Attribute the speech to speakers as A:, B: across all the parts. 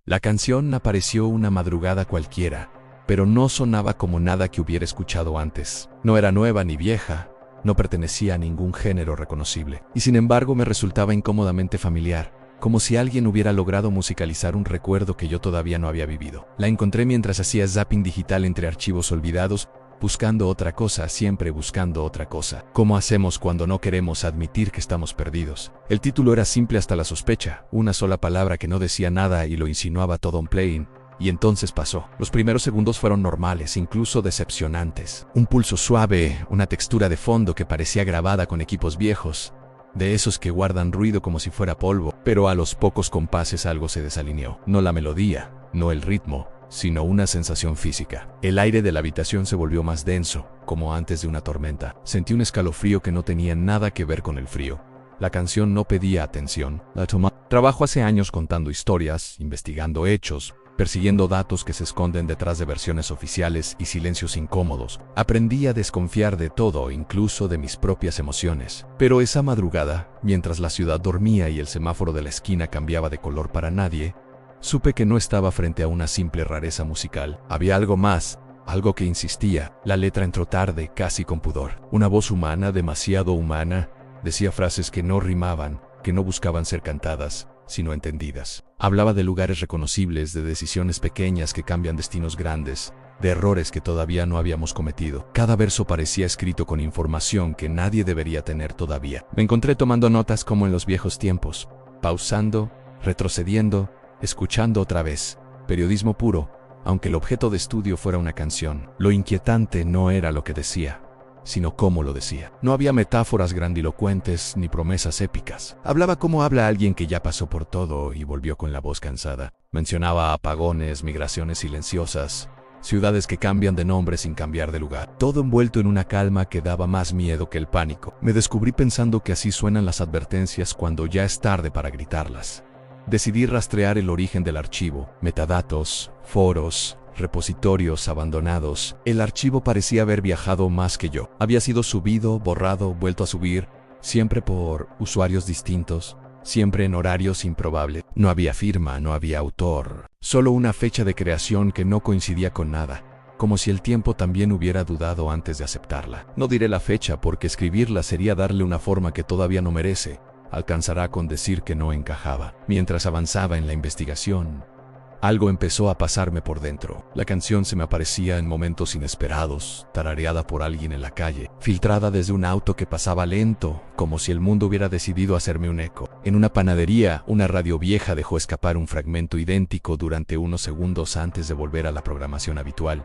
A: La canción apareció una madrugada cualquiera, pero no sonaba como nada que hubiera escuchado antes. No era nueva ni vieja, no pertenecía a ningún género reconocible, y sin embargo me resultaba incómodamente familiar, como si alguien hubiera logrado musicalizar un recuerdo que yo todavía no había vivido. La encontré mientras hacía zapping digital entre archivos olvidados, buscando otra cosa, siempre buscando otra cosa. ¿Cómo hacemos cuando no queremos admitir que estamos perdidos? El título era simple hasta la sospecha, una sola palabra que no decía nada y lo insinuaba todo on playing. Y entonces pasó. Los primeros segundos fueron normales, incluso decepcionantes. Un pulso suave, una textura de fondo que parecía grabada con equipos viejos, de esos que guardan ruido como si fuera polvo, pero a los pocos compases algo se desalineó. No la melodía, no el ritmo, sino una sensación física. El aire de la habitación se volvió más denso, como antes de una tormenta. Sentí un escalofrío que no tenía nada que ver con el frío. La canción no pedía atención. Trabajo hace años contando historias, investigando hechos, persiguiendo datos que se esconden detrás de versiones oficiales y silencios incómodos. Aprendí a desconfiar de todo, incluso de mis propias emociones. Pero esa madrugada, mientras la ciudad dormía y el semáforo de la esquina cambiaba de color para nadie, supe que no estaba frente a una simple rareza musical. Había algo más, algo que insistía. La letra entró tarde, casi con pudor. Una voz humana, demasiado humana, decía frases que no rimaban, que no buscaban ser cantadas, sino entendidas. Hablaba de lugares reconocibles, de decisiones pequeñas que cambian destinos grandes, de errores que todavía no habíamos cometido. Cada verso parecía escrito con información que nadie debería tener todavía. Me encontré tomando notas como en los viejos tiempos, pausando, retrocediendo, escuchando otra vez. Periodismo puro, aunque el objeto de estudio fuera una canción. Lo inquietante no era lo que decía, sino cómo lo decía. No había metáforas grandilocuentes ni promesas épicas. Hablaba como habla alguien que ya pasó por todo y volvió con la voz cansada. Mencionaba apagones, migraciones silenciosas, ciudades que cambian de nombre sin cambiar de lugar. Todo envuelto en una calma que daba más miedo que el pánico. Me descubrí pensando que así suenan las advertencias cuando ya es tarde para gritarlas. Decidí rastrear el origen del archivo, metadatos, foros, repositorios abandonados. El archivo parecía haber viajado más que yo. Había sido subido, borrado, vuelto a subir, siempre por usuarios distintos, siempre en horarios improbables. No había firma, no había autor, solo una fecha de creación que no coincidía con nada, como si el tiempo también hubiera dudado antes de aceptarla. No diré la fecha porque escribirla sería darle una forma que todavía no merece. Alcanzará con decir que no encajaba. Mientras avanzaba en la investigación, algo empezó a pasarme por dentro. La canción se me aparecía en momentos inesperados, tarareada por alguien en la calle, filtrada desde un auto que pasaba lento, como si el mundo hubiera decidido hacerme un eco. En una panadería, una radio vieja dejó escapar un fragmento idéntico durante unos segundos antes de volver a la programación habitual.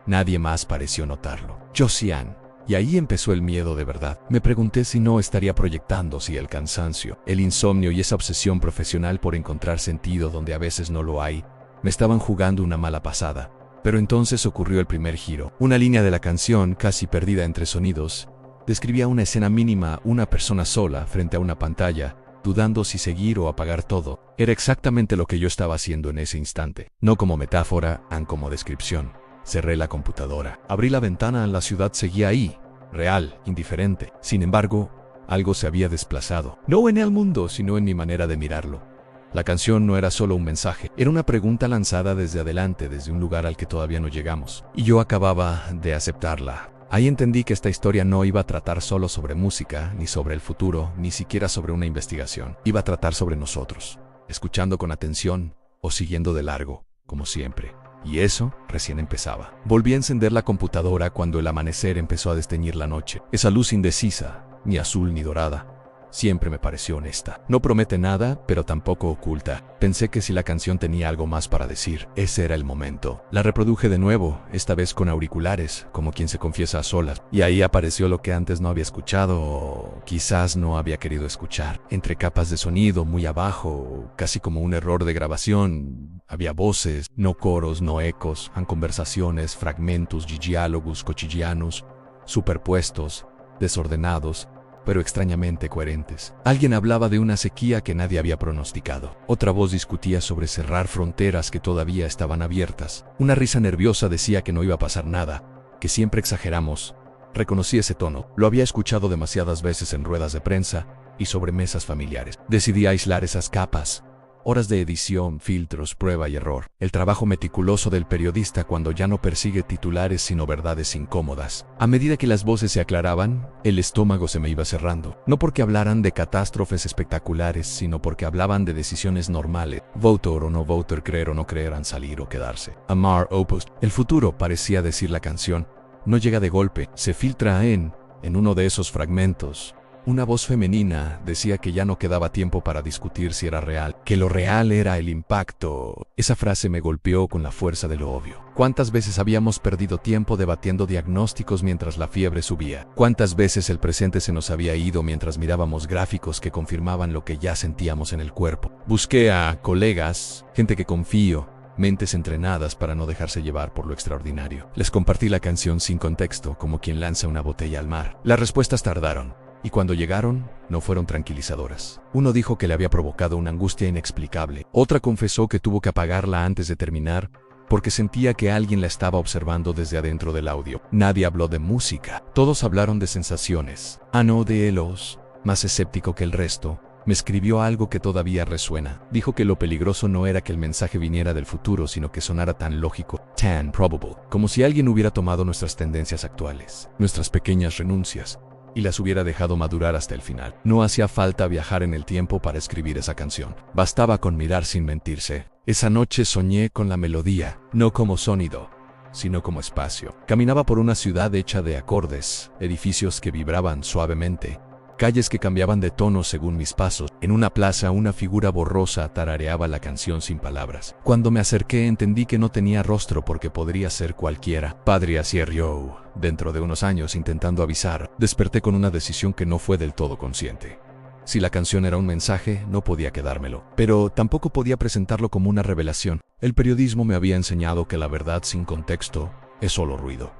A: Nadie más pareció notarlo. Josiane. Y ahí empezó el miedo de verdad. Me pregunté si no estaría proyectando, si el cansancio, el insomnio y esa obsesión profesional por encontrar sentido donde a veces no lo hay, me estaban jugando una mala pasada. Pero entonces ocurrió el primer giro. Una línea de la canción, casi perdida entre sonidos, describía una escena mínima, una persona sola frente a una pantalla, dudando si seguir o apagar todo. Era exactamente lo que yo estaba haciendo en ese instante. No como metáfora, como descripción. Cerré la computadora. Abrí la ventana. La ciudad seguía ahí, real, indiferente. Sin embargo, algo se había desplazado. No en el mundo, sino en mi manera de mirarlo. La canción no era solo un mensaje, era una pregunta lanzada desde adelante, desde un lugar al que todavía no llegamos. Y yo acababa de aceptarla. Ahí entendí que esta historia no iba a tratar solo sobre música, ni sobre el futuro, ni siquiera sobre una investigación. Iba a tratar sobre nosotros, escuchando con atención o siguiendo de largo, como siempre. Y eso recién empezaba. Volví a encender la computadora cuando el amanecer empezó a desteñir la noche. Esa luz indecisa, ni azul ni dorada, siempre me pareció honesta. No promete nada, pero tampoco oculta. Pensé que si la canción tenía algo más para decir, ese era el momento. La reproduje de nuevo, esta vez con auriculares, como quien se confiesa a solas. Y ahí apareció lo que antes no había escuchado, o quizás no había querido escuchar. Entre capas de sonido, muy abajo, casi como un error de grabación, había voces, no coros, no ecos, conversaciones, fragmentos y diálogos cotidianos, superpuestos, desordenados, pero extrañamente coherentes. Alguien hablaba de una sequía que nadie había pronosticado. Otra voz discutía sobre cerrar fronteras que todavía estaban abiertas. Una risa nerviosa decía que no iba a pasar nada, que siempre exageramos. Reconocí ese tono. Lo había escuchado demasiadas veces en ruedas de prensa y sobre mesas familiares. Decidí aislar esas capas, Horas de edición, filtros, prueba y error. El trabajo meticuloso del periodista cuando ya no persigue titulares sino verdades incómodas. A medida que las voces se aclaraban, el estómago se me iba cerrando. No porque hablaran de catástrofes espectaculares, sino porque hablaban de decisiones normales. Voter o no voter, creer o no creer, salir o quedarse. Amar o post. El futuro, parecía decir la canción, no llega de golpe, se filtra en uno de esos fragmentos. Una voz femenina decía que ya no quedaba tiempo para discutir si era real, que lo real era el impacto. Esa frase me golpeó con la fuerza de lo obvio. ¿Cuántas veces habíamos perdido tiempo debatiendo diagnósticos mientras la fiebre subía? ¿Cuántas veces el presente se nos había ido mientras mirábamos gráficos que confirmaban lo que ya sentíamos en el cuerpo? Busqué a colegas, gente que confío, mentes entrenadas para no dejarse llevar por lo extraordinario. Les compartí la canción sin contexto, como quien lanza una botella al mar. Las respuestas tardaron. Y cuando llegaron, no fueron tranquilizadoras. Uno dijo que le había provocado una angustia inexplicable. Otra confesó que tuvo que apagarla antes de terminar porque sentía que alguien la estaba observando desde adentro del audio. Nadie habló de música. Todos hablaron de sensaciones. Ano de Elos, más escéptico que el resto, me escribió algo que todavía resuena. Dijo que lo peligroso no era que el mensaje viniera del futuro, sino que sonara tan lógico, tan probable, como si alguien hubiera tomado nuestras tendencias actuales, nuestras pequeñas renuncias, y las hubiera dejado madurar hasta el final. No hacía falta viajar en el tiempo para escribir esa canción. Bastaba con mirar sin mentirse. Esa noche soñé con la melodía, no como sonido, sino como espacio. Caminaba por una ciudad hecha de acordes, edificios que vibraban suavemente, calles que cambiaban de tono según mis pasos. En una plaza, una figura borrosa tarareaba la canción sin palabras. Cuando me acerqué, entendí que no tenía rostro porque podría ser cualquiera. Padre Asier yo, dentro de unos años, intentando avisar, desperté con una decisión que no fue del todo consciente. Si la canción era un mensaje, no podía quedármelo, pero tampoco podía presentarlo como una revelación. El periodismo me había enseñado que la verdad sin contexto es solo ruido.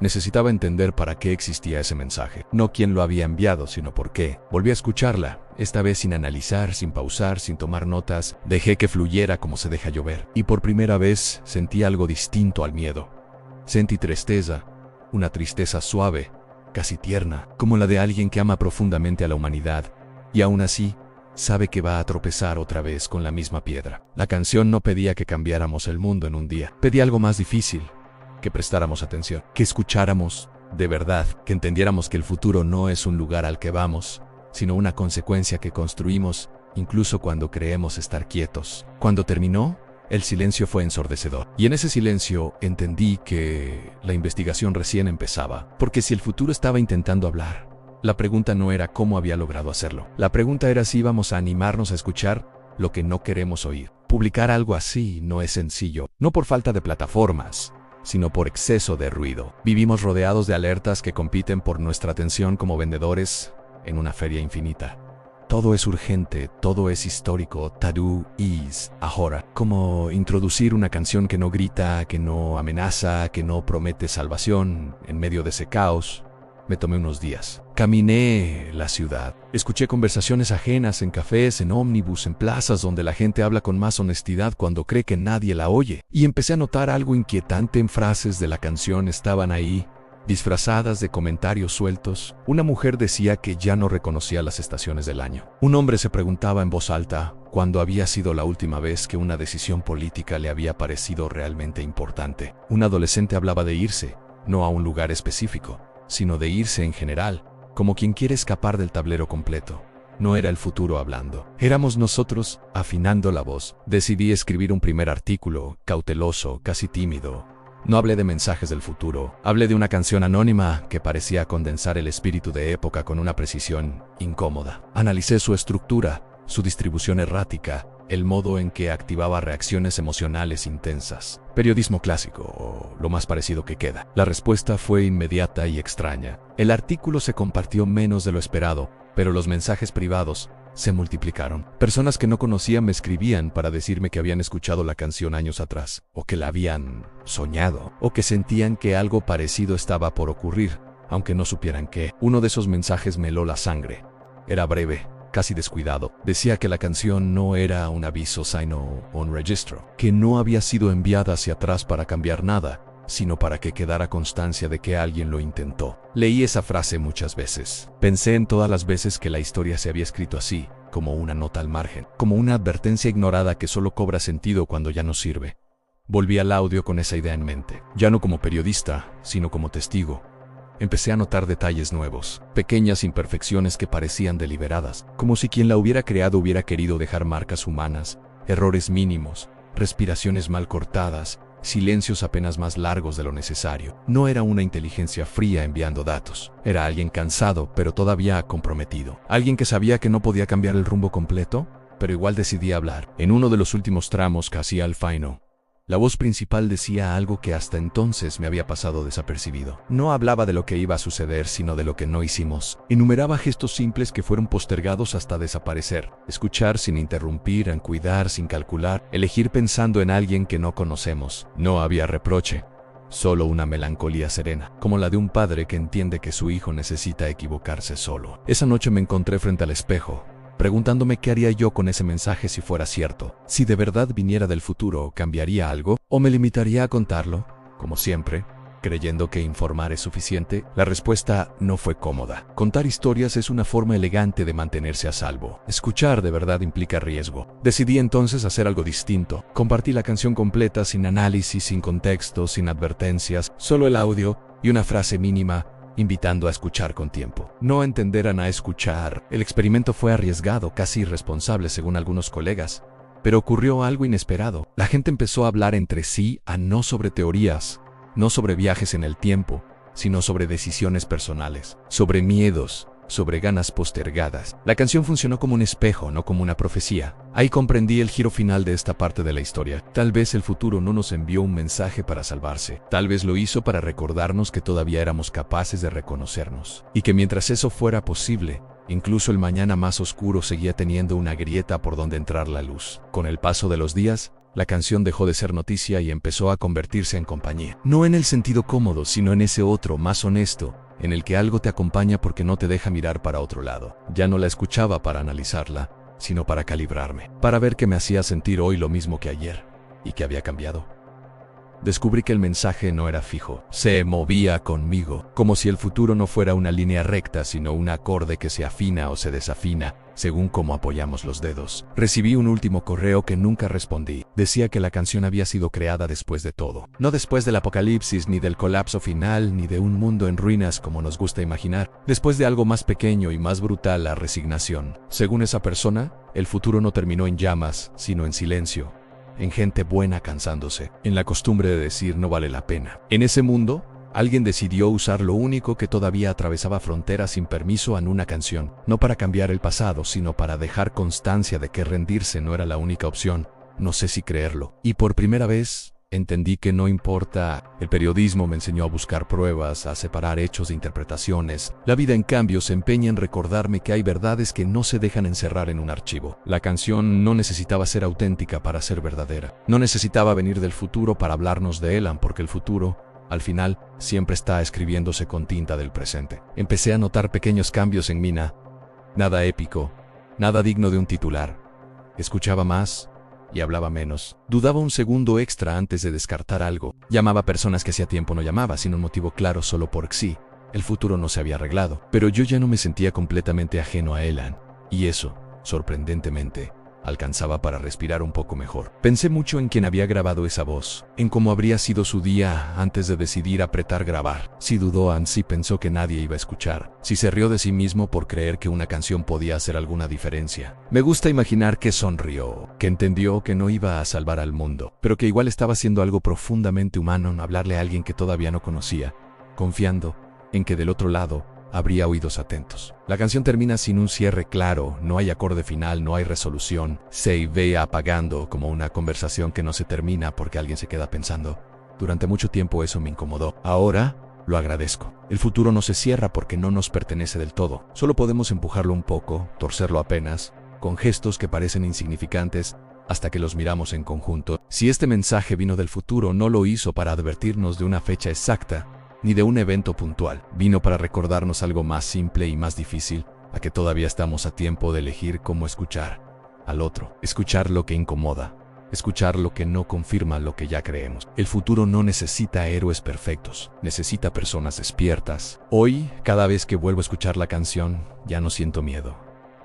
A: Necesitaba entender para qué existía ese mensaje, no quién lo había enviado, sino por qué. Volví a escucharla, esta vez sin analizar, sin pausar, sin tomar notas. Dejé que fluyera como se deja llover, y por primera vez sentí algo distinto al miedo. Sentí tristeza, una tristeza suave, casi tierna, como la de alguien que ama profundamente a la humanidad, y aún así sabe que va a tropezar otra vez con la misma piedra. La canción no pedía que cambiáramos el mundo en un día, pedía algo más difícil: que prestáramos atención, que escucháramos de verdad, que entendiéramos que el futuro no es un lugar al que vamos, sino una consecuencia que construimos incluso cuando creemos estar quietos. Cuando terminó, el silencio fue ensordecedor. Y en ese silencio entendí que la investigación recién empezaba. Porque si el futuro estaba intentando hablar, la pregunta no era cómo había logrado hacerlo. La pregunta era si íbamos a animarnos a escuchar lo que no queremos oír. Publicar algo así no es sencillo, no por falta de plataformas, sino por exceso de ruido. Vivimos rodeados de alertas que compiten por nuestra atención como vendedores en una feria infinita. Todo es urgente, todo es histórico, tadú, is, ahora. Como introducir una canción que no grita, que no amenaza, que no promete salvación en medio de ese caos. Me tomé unos días. Caminé la ciudad. Escuché conversaciones ajenas en cafés, en ómnibus, en plazas donde la gente habla con más honestidad cuando cree que nadie la oye. Y empecé a notar algo inquietante en frases de la canción. Estaban ahí, disfrazadas de comentarios sueltos. Una mujer decía que ya no reconocía las estaciones del año. Un hombre se preguntaba en voz alta cuándo había sido la última vez que una decisión política le había parecido realmente importante. Un adolescente hablaba de irse, no a un lugar específico, sino de irse en general, como quien quiere escapar del tablero completo. No era el futuro hablando, éramos nosotros afinando la voz. Decidí escribir un primer artículo, cauteloso, casi tímido. No hablé de mensajes del futuro, hablé de una canción anónima que parecía condensar el espíritu de época con una precisión incómoda. Analicé su estructura, su distribución errática, el modo en que activaba reacciones emocionales intensas. Periodismo clásico, o lo más parecido que queda. La respuesta fue inmediata y extraña. El artículo se compartió menos de lo esperado, pero los mensajes privados se multiplicaron. Personas que no conocía me escribían para decirme que habían escuchado la canción años atrás, o que la habían soñado, o que sentían que algo parecido estaba por ocurrir, aunque no supieran qué. Uno de esos mensajes me heló la sangre. Era breve, casi descuidado. Decía que la canción no era un aviso sino un registro, que no había sido enviada hacia atrás para cambiar nada, sino para que quedara constancia de que alguien lo intentó. Leí esa frase muchas veces. Pensé en todas las veces que la historia se había escrito así, como una nota al margen, como una advertencia ignorada que solo cobra sentido cuando ya no sirve. Volví al audio con esa idea en mente, ya no como periodista, sino como testigo. Empecé a notar detalles nuevos, pequeñas imperfecciones que parecían deliberadas, como si quien la hubiera creado hubiera querido dejar marcas humanas, errores mínimos, respiraciones mal cortadas, silencios apenas más largos de lo necesario. No era una inteligencia fría enviando datos, era alguien cansado pero todavía comprometido, alguien que sabía que no podía cambiar el rumbo completo, pero igual decidía hablar. En uno de los últimos tramos casi al final, la voz principal decía algo que hasta entonces me había pasado desapercibido. No hablaba de lo que iba a suceder, sino de lo que no hicimos. Enumeraba gestos simples que fueron postergados hasta desaparecer. Escuchar sin interrumpir, cuidar sin calcular, elegir pensando en alguien que no conocemos. No había reproche, solo una melancolía serena, como la de un padre que entiende que su hijo necesita equivocarse solo. Esa noche me encontré frente al espejo, preguntándome qué haría yo con ese mensaje si fuera cierto. Si de verdad viniera del futuro, ¿cambiaría algo? ¿O me limitaría a contarlo? Como siempre, creyendo que informar es suficiente. La respuesta no fue cómoda. Contar historias es una forma elegante de mantenerse a salvo. Escuchar de verdad implica riesgo. Decidí entonces hacer algo distinto. Compartí la canción completa, sin análisis, sin contexto, sin advertencias, solo el audio y una frase mínima, invitando a escuchar con tiempo. No entenderán a escuchar. El experimento fue arriesgado, casi irresponsable según algunos colegas. Pero ocurrió algo inesperado. La gente empezó a hablar entre sí, no sobre teorías, no sobre viajes en el tiempo, sino sobre decisiones personales, sobre miedos, sobre ganas postergadas. La canción funcionó como un espejo, no como una profecía. Ahí comprendí el giro final de esta parte de la historia. Tal vez el futuro no nos envió un mensaje para salvarse. Tal vez lo hizo para recordarnos que todavía éramos capaces de reconocernos. Y que mientras eso fuera posible, incluso el mañana más oscuro seguía teniendo una grieta por donde entrar la luz. Con el paso de los días, la canción dejó de ser noticia y empezó a convertirse en compañía. No en el sentido cómodo, sino en ese otro, más honesto, en el que algo te acompaña porque no te deja mirar para otro lado. Ya no la escuchaba para analizarla, sino para calibrarme, para ver que me hacía sentir hoy lo mismo que ayer, y que había cambiado. Descubrí que el mensaje no era fijo, se movía conmigo, como si el futuro no fuera una línea recta, sino un acorde que se afina o se desafina, según cómo apoyamos los dedos. Recibí un último correo que nunca respondí. Decía que la canción había sido creada después de todo. No después del apocalipsis, ni del colapso final, ni de un mundo en ruinas como nos gusta imaginar. Después de algo más pequeño y más brutal, la resignación. Según esa persona, el futuro no terminó en llamas, sino en silencio, en gente buena cansándose, en la costumbre de decir no vale la pena. En ese mundo, alguien decidió usar lo único que todavía atravesaba fronteras sin permiso en una canción, no para cambiar el pasado, sino para dejar constancia de que rendirse no era la única opción. No sé si creerlo. Y por primera vez, entendí que no importa. El periodismo me enseñó a buscar pruebas, a separar hechos de interpretaciones. La vida, en cambio, se empeña en recordarme que hay verdades que no se dejan encerrar en un archivo. La canción no necesitaba ser auténtica para ser verdadera. No necesitaba venir del futuro para hablarnos de él, porque el futuro, al final, siempre está escribiéndose con tinta del presente. Empecé a notar pequeños cambios en Mina. Nada épico, nada digno de un titular. Escuchaba más y hablaba menos. Dudaba un segundo extra antes de descartar algo. Llamaba a personas que hacía tiempo no llamaba, sin un motivo claro, solo por sí. El futuro no se había arreglado, pero yo ya no me sentía completamente ajeno a Elan. Y eso, sorprendentemente, alcanzaba para respirar un poco mejor. Pensé mucho en quién había grabado esa voz, en cómo habría sido su día antes de decidir apretar grabar. Si dudó, si pensó que nadie iba a escuchar, si se rió de sí mismo por creer que una canción podía hacer alguna diferencia. Me gusta imaginar que sonrió, que entendió que no iba a salvar al mundo, pero que igual estaba haciendo algo profundamente humano, hablarle a alguien que todavía no conocía, confiando en que del otro lado habría oídos atentos. La canción termina sin un cierre claro, no hay acorde final, no hay resolución. Se ve apagando, como una conversación que no se termina porque alguien se queda pensando. Durante mucho tiempo eso me incomodó. Ahora lo agradezco. El futuro no se cierra porque no nos pertenece del todo. Solo podemos empujarlo un poco, torcerlo apenas, con gestos que parecen insignificantes, hasta que los miramos en conjunto. Si este mensaje vino del futuro, no lo hizo para advertirnos de una fecha exacta, ni de un evento puntual. Vino para recordarnos algo más simple y más difícil, a que todavía estamos a tiempo de elegir cómo escuchar al otro. Escuchar lo que incomoda, escuchar lo que no confirma lo que ya creemos. El futuro no necesita héroes perfectos, necesita personas despiertas. Hoy, cada vez que vuelvo a escuchar la canción, ya no siento miedo.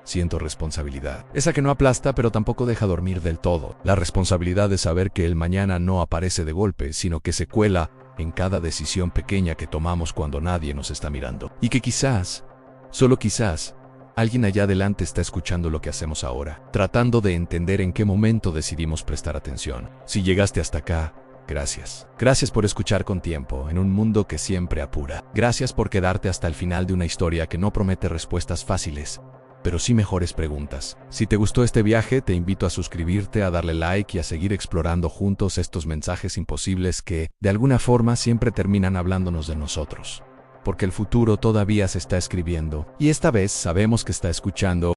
A: Siento responsabilidad. Esa que no aplasta, pero tampoco deja dormir del todo. La responsabilidad de saber que el mañana no aparece de golpe, sino que se cuela en cada decisión pequeña que tomamos cuando nadie nos está mirando. Y que quizás, solo quizás, alguien allá adelante está escuchando lo que hacemos ahora, tratando de entender en qué momento decidimos prestar atención. Si llegaste hasta acá, gracias. Gracias por escuchar con tiempo, en un mundo que siempre apura. Gracias por quedarte hasta el final de una historia que no promete respuestas fáciles, pero sí mejores preguntas. Si te gustó este viaje, te invito a suscribirte, a darle like y a seguir explorando juntos estos mensajes imposibles que, de alguna forma, siempre terminan hablándonos de nosotros. Porque el futuro todavía se está escribiendo, y esta vez sabemos que está escuchando.